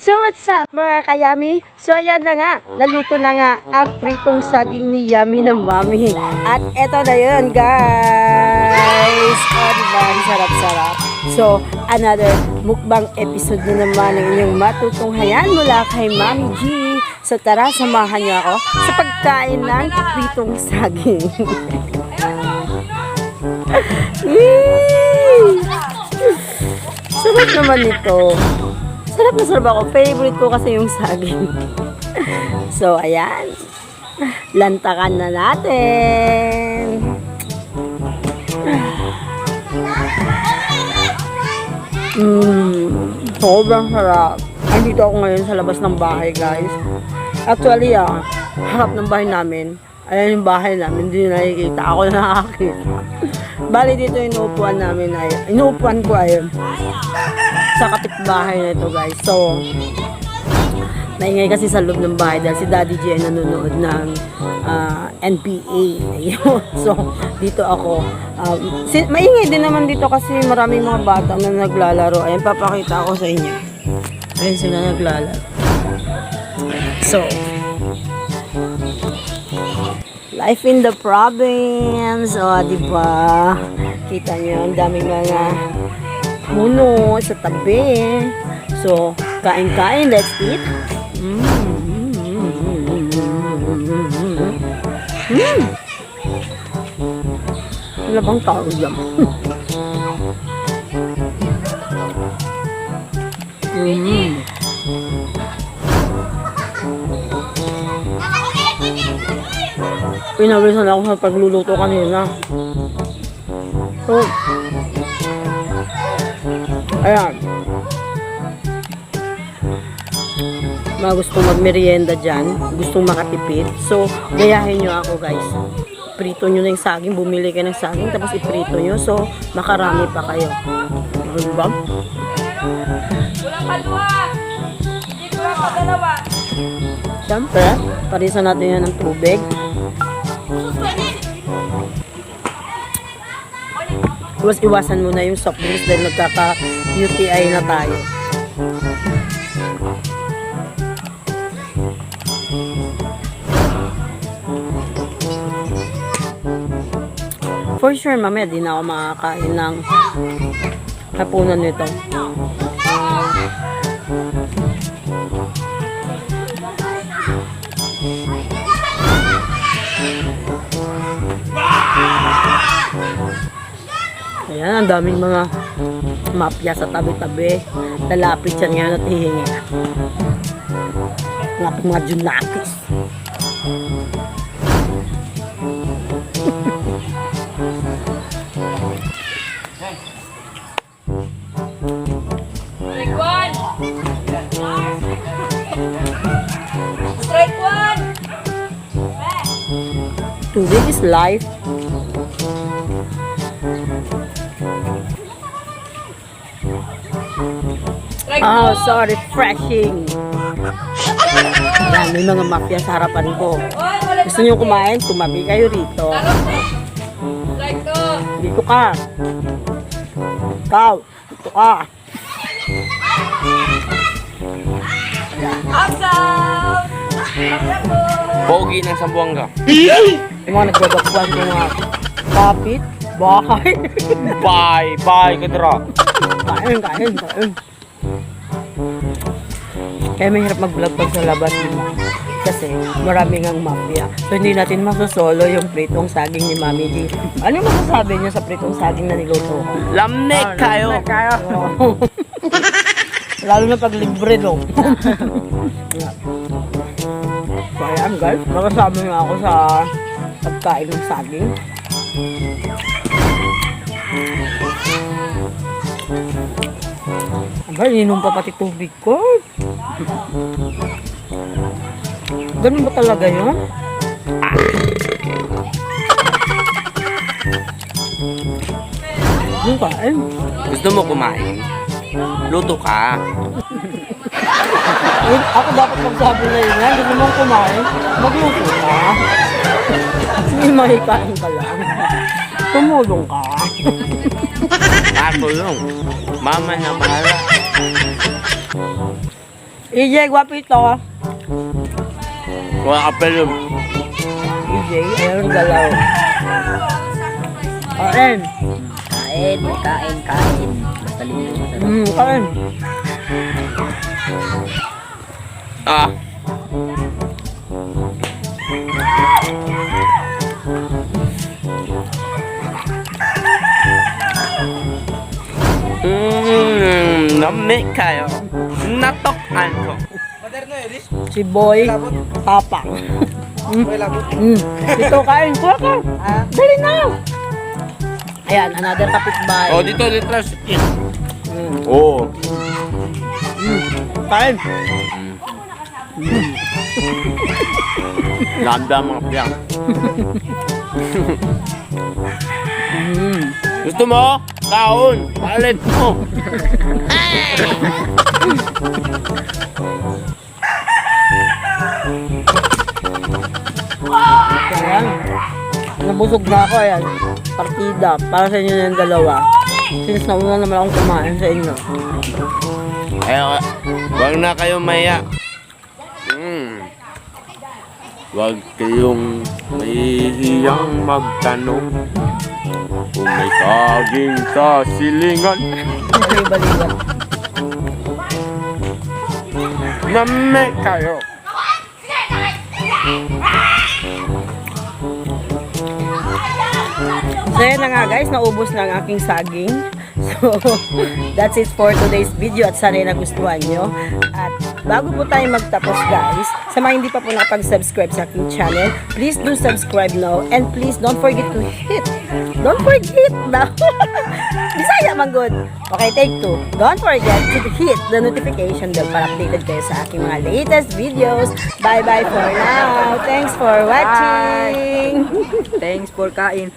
So what's up mga kayami? So ayan na nga, naluto na nga ang pritong saging ni Yummy ng Mami. At eto na yun guys! O diba, ang sarap-sarap. So, another mukbang episode na naman ng inyong matutunghayan mula kay Mami G. So tara, samahan niyo ako sa pagkain ng pritong saging. Sarap naman ito. Sarap na sarap ako. Favorite ko kasi yung saging. So, ayan. Lantakan na natin. Sobrang sarap. Andito ako ngayon sa labas ng bahay, guys. Actually, harap ng bahay namin. Ayan yung bahay namin. Hindi nakikita. Ako na nakakita. Bali dito yung inuupuan namin. Inuupuan ko ay sa kapitbahay na ito, guys. So, maingay kasi sa loob ng bahay dahil si Daddy G ay nanonood ng NPA. So, dito ako. Maingay din naman dito kasi maraming mga bata na naglalaro. Ayan, papakita ko sa inyo. Ayan sila naglalaro. So, life in the province. O, diba? Kita nyo, ang daming mga puno sa tabi. So, kain-kain. Let's eat. Ano bang tawag yan? Pinawisan ako sa pagluluto kanina. So, ayan. Mga gustong magmerienda dyan, gustong makatipid. So, gayahin nyo ako, guys. Prito nyo na yung saging, bumili kayo ng saging, tapos iprito nyo. So, makarami pa kayo. Diba? Kulang pa dua. Hindi kulang pa dalawa. Siyempre, parisan natin yan ng tubig. Iwasan muna yung soft drinks dahil nagkaka-UTI na tayo. For sure, mamaya di na ako makakain ng hapunan nito. Ayan, ang daming mga mafia sa tabi-tabi. Lalapit yan ngayon at hihingi. Mga junakis. Strike one. Strike one. Tubig is life. Oh, so refreshing. Yan, may mga mafia sa harapan ko. Gusto niyo kumain? Tumabi kayo rito. Strike two. Dito ka. Ikaw. Dito ka. Awesome. Pogi ng Sambuanga. Yung mga nagbabakwan ko mga kapit. Bahay. Bye kadra. Kain. Kaya mahirap mag-vlog pag sa labas kasi marami ngang mafia. So hindi natin masosolo yung pritong saging ni Mami G. Ano masasabi niyo sa pritong saging na niluto ko? Lamnek kayo. Lalo na pag libre, no? So ayan guys, makasama nga ako sa pagkain ng saging. Aba, inom pa pati tubig ko. Ganun ba talaga yun? Yung kain. Gusto mo kumain? Luto ka. Ako dapat magsabi na yun. Gusto mong kumain? Magluto ka. Sige, mahikain ka lang. Tumulong ka. Ako yung mama na bahala. EJ, guwapito. Wala ka pero. EJ, ayun galaw. Kain. Kain, may kain, kain. Basta lindo, masarap. Kain. Ah. Namik kayo. Natokan ko. Si Boy, Papa. Dito, kain. Kuha ka. Dali na. Ayan, another kapitbahay. Oh, dito. Oh. Kain. Landa mga piyak. Gusto mo? Kaon. Palit mo. Ayan. Nabusog na ako, ayan. Partida. Para sa inyo na yung dalawa. Since nauna naman akong kumain sa inyo. Wag na kayo maya. Wag kayong mahihiyang magtanong kung may saging sa silingan. Baliban. Name kayo. So yan na nga guys, naubos na ang aking saging. So, that's it for today's video at sana nagustuhan nyo. At bago po tayo magtapos guys, sa mga hindi pa po nakapag-subscribe sa aking channel, please do subscribe now and please don't forget to hit. Don't forget na. Bisaya man good. Okay, take 2. Don't forget to hit the notification bell para updated kayo sa aking mga latest videos. Bye-bye for now. Thanks for watching. Thanks for kain.